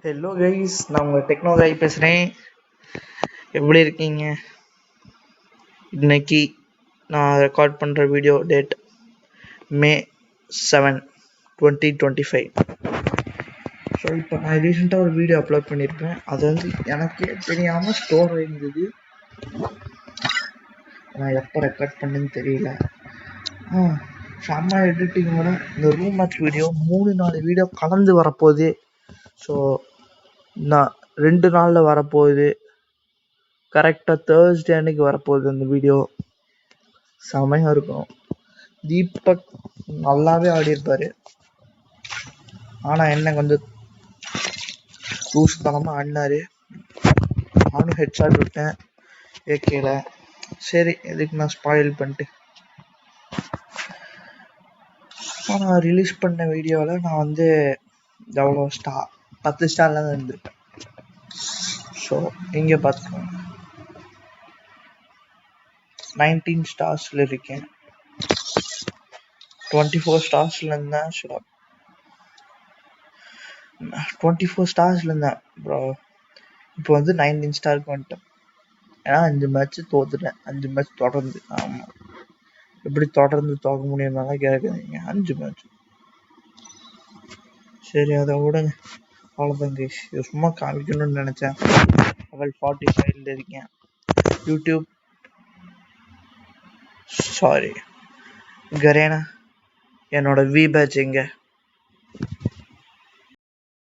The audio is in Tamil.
ஹலோ கைஸ், நான் உங்கள் டெக்னோ காய் பேசுகிறேன். எப்படி இருக்கீங்க? இன்னைக்கு நான் ரெக்கார்ட் பண்ணுற வீடியோ டேட் May 7, 2025. ஸோ இப்போ நான் ரீசெண்டாக ஒரு வீடியோ அப்லோட் பண்ணியிருப்பேன். அது வந்து எனக்கே தெரியாமல் ஸ்டோர் ஆகிருந்தது. நான் எப்போ ரெக்கார்ட் பண்ணேன்னு தெரியல. செம்ம எடிட்டிங்கோட இந்த ரூம் மேட்ச் வீடியோ 3-4 வீடியோ கலந்து வரப்போகுது. ஸோ நான் 2 நாளில் வரப்போகுது. கரெக்டாக தேர்ஸ்டே அன்னைக்கு வரப்போகுது அந்த வீடியோ. செமையாக இருக்கும். தீபக் நல்லாவே ஆடியிருப்பார். ஆனால் என்ன கொஞ்சம் லூஸ்தனமாக ஆடினார். நானும் ஹெட்ஷாட் விட்டேன் ஏகேல. சரி, எதுக்கு நான் ஸ்பாயில் பண்ணிட்டு. நான் ரிலீஸ் பண்ண வீடியோவில் நான் வந்து எவ்வளோ 10 ஸ்டாரில் தான் இருந்திருப்பேன். ஸோ இங்கே பார்த்துக்கோங்க, 19 ஸ்டார்ஸில் இருக்கேன். 24 ஸ்டார்ஸில் இருந்தேன். 24 ஸ்டார்ஸில் இருந்தேன் ப்ரோ. இப்போ வந்து 19 ஸ்டாருக்கு வந்துட்டேன். ஏன்னா 5 மேட்ச்சு தோத்துட்டேன். 5 மேட்ச் தொடர்ந்து. ஆமாம், எப்படி தொடர்ந்து தோக்க முடியும்னால கேட்குறீங்க. 5 மேட்ச். சரி, அதை விடுங்க. அவ்வளோதான் கைஸ். இது சும்மா காமிக்கணும்னு நினச்சேன். லெவல் 45 இருக்கேன். யூடியூப் கரேனா என்னோட வி பேட்ச் எங்க